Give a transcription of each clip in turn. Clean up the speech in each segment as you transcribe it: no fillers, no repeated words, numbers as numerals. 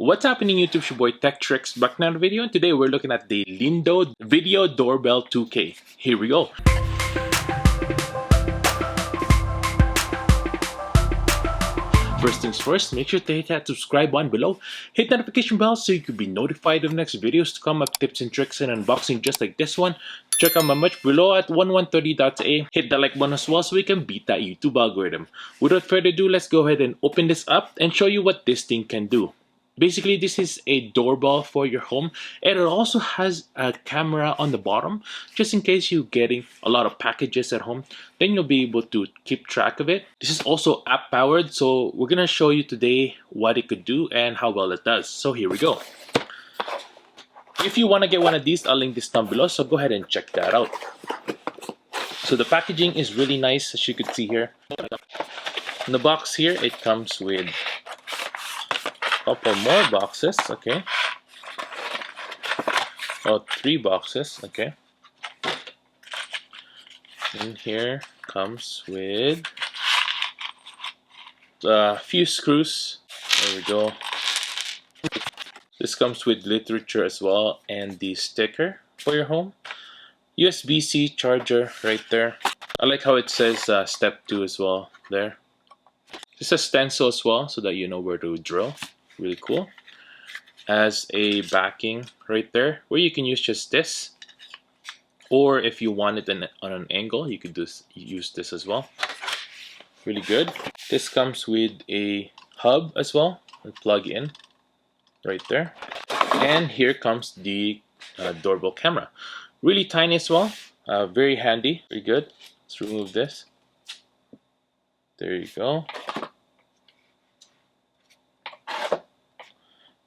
What's happening YouTube? It's your boy Tech TRX back in another video, and today we're looking at the Lindo Video Doorbell 2K. Here we go. First things first, make sure to hit that subscribe button below, hit the notification bell so you can be notified of next videos to come up, tips and tricks and unboxing just like this one. Check out my merch below at 1130.ca. Hit the like button as well so we can beat that YouTube algorithm. Without further ado, let's go ahead and open this up and show you what this thing can do. Basically, this is a doorbell for your home, and it also has a camera on the bottom, just in case you're getting a lot of packages at home, then you'll be able to keep track of it. This is also app powered, so we're gonna show you today what it could do and how well it does. So here we go. If you want to get one of these, I'll link this down below, so go ahead and check that out. So the packaging is really nice, as you can see here. In the box here, it comes with couple more boxes, okay. Oh, 3 boxes, okay. And here comes with a few screws. There we go. This comes with literature as well and the sticker for your home. USB-C charger right there. I like how it says step 2 as well there. This is a stencil as well so that you know where to drill. Really cool. As a backing right there where you can use just this, or if you want it on an angle, you could use this as well. Really good. This comes with a hub as well and plug in right there. And here comes the doorbell camera. Really tiny as well. Very handy. Very good. Let's remove this. There you go.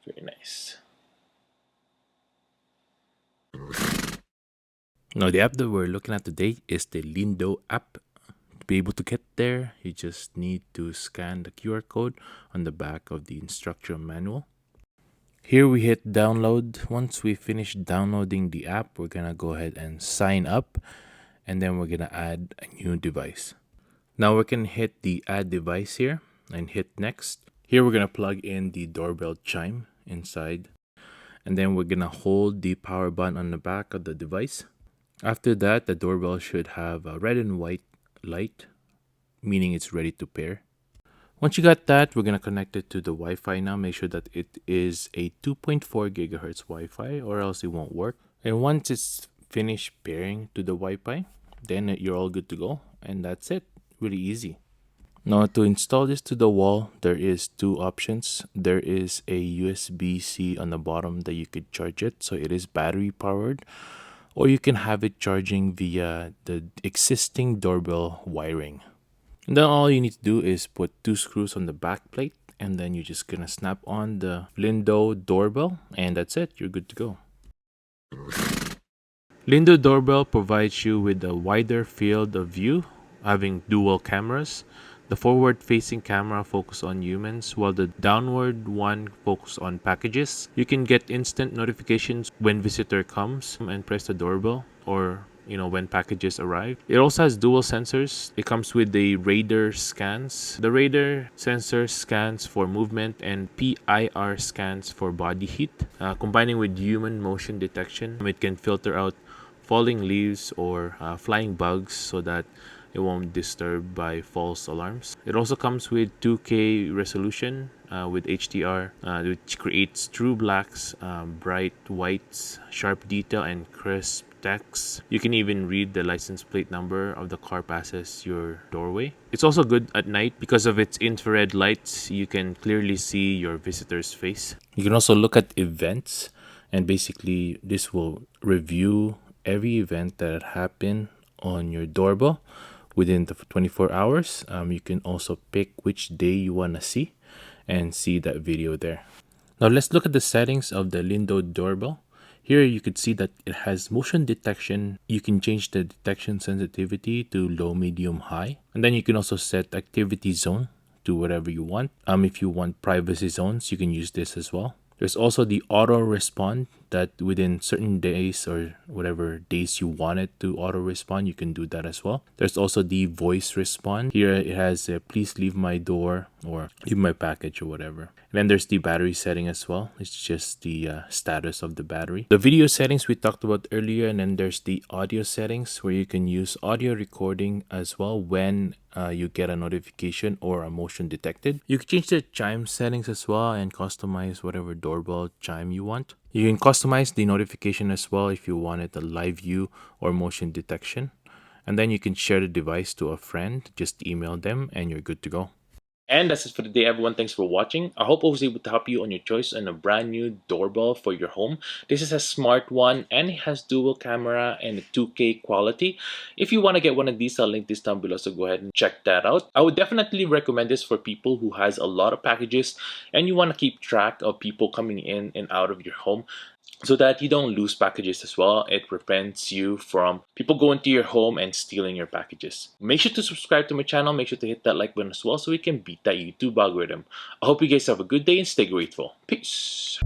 Very nice. Now the app that we're looking at today is the Lindo app. To be able to get there, you just need to scan the QR code on the back of the instruction manual. Here we hit download. Once we finish downloading the app, we're gonna go ahead and sign up, and then we're gonna add a new device. Now we can hit the add device here and hit next. Here we're gonna plug in the doorbell chime inside, and then we're gonna hold the power button on the back of the device. After that, the doorbell should have a red and white light, meaning it's ready to pair. Once you got that, we're gonna connect it to the Wi-Fi now. Make sure that it is a 2.4 gigahertz Wi-Fi or else it won't work. And once it's finished pairing to the Wi-Fi, then you're all good to go, and that's it. Really easy. Now to install this to the wall, there is 2 options. There is a USB-C on the bottom that you could charge it, so it is battery powered, or you can have it charging via the existing doorbell wiring. And then all you need to do is put 2 screws on the back plate, and then you're just gonna snap on the Lindo doorbell, and that's it. You're good to go. Lindo doorbell provides you with a wider field of view, having dual cameras. The forward-facing camera focuses on humans, while the downward one focuses on packages. You can get instant notifications when visitor comes and press the doorbell, or when packages arrive. It also has dual sensors. It comes with the radar scans. The radar sensor scans for movement and PIR scans for body heat. Combining with human motion detection, it can filter out falling leaves or flying bugs so that it won't disturb by false alarms. It also comes with 2K resolution with HDR, which creates true blacks, bright whites, sharp detail, and crisp text. You can even read the license plate number of the car passes your doorway. It's also good at night because of its infrared lights. You can clearly see your visitor's face. You can also look at events, and basically this will review every event that happened on your doorbell within the 24 hours. You can also pick which day you want to see and see that video there. Now let's look at the settings of the Lindo doorbell. Here you could see that it has motion detection. You can change the detection sensitivity to low, medium, high. And then you can also set activity zone to whatever you want. If you want privacy zones, you can use this as well. There's also the auto respond that within certain days or whatever days you want it to auto respond, you can do that as well. There's also the voice respond. Here it has please leave my door or leave my package or whatever. And then there's the battery setting as well. It's just the status of the battery. The video settings we talked about earlier, and then there's the audio settings where you can use audio recording as well when you get a notification or a motion detected. You can change the chime settings as well and customize whatever doorbell chime you want. You can customize the notification as well if you wanted a live view or motion detection. And then you can share the device to a friend, just email them, and you're good to go. And that's it for today, everyone. Thanks for watching. I hope I was able to help you on your choice on a brand new doorbell for your home. This is a smart one and it has dual camera and a 2K quality. If you want to get one of these, I'll link this down below, so go ahead and check that out. I would definitely recommend this for people who has a lot of packages and you want to keep track of people coming in and out of your home, so that you don't lose packages as well. It prevents you from people going to your home and stealing your packages. Make sure to subscribe to my channel. Make sure to hit that like button as well so we can beat that YouTube algorithm. I hope you guys have a good day and stay grateful. Peace.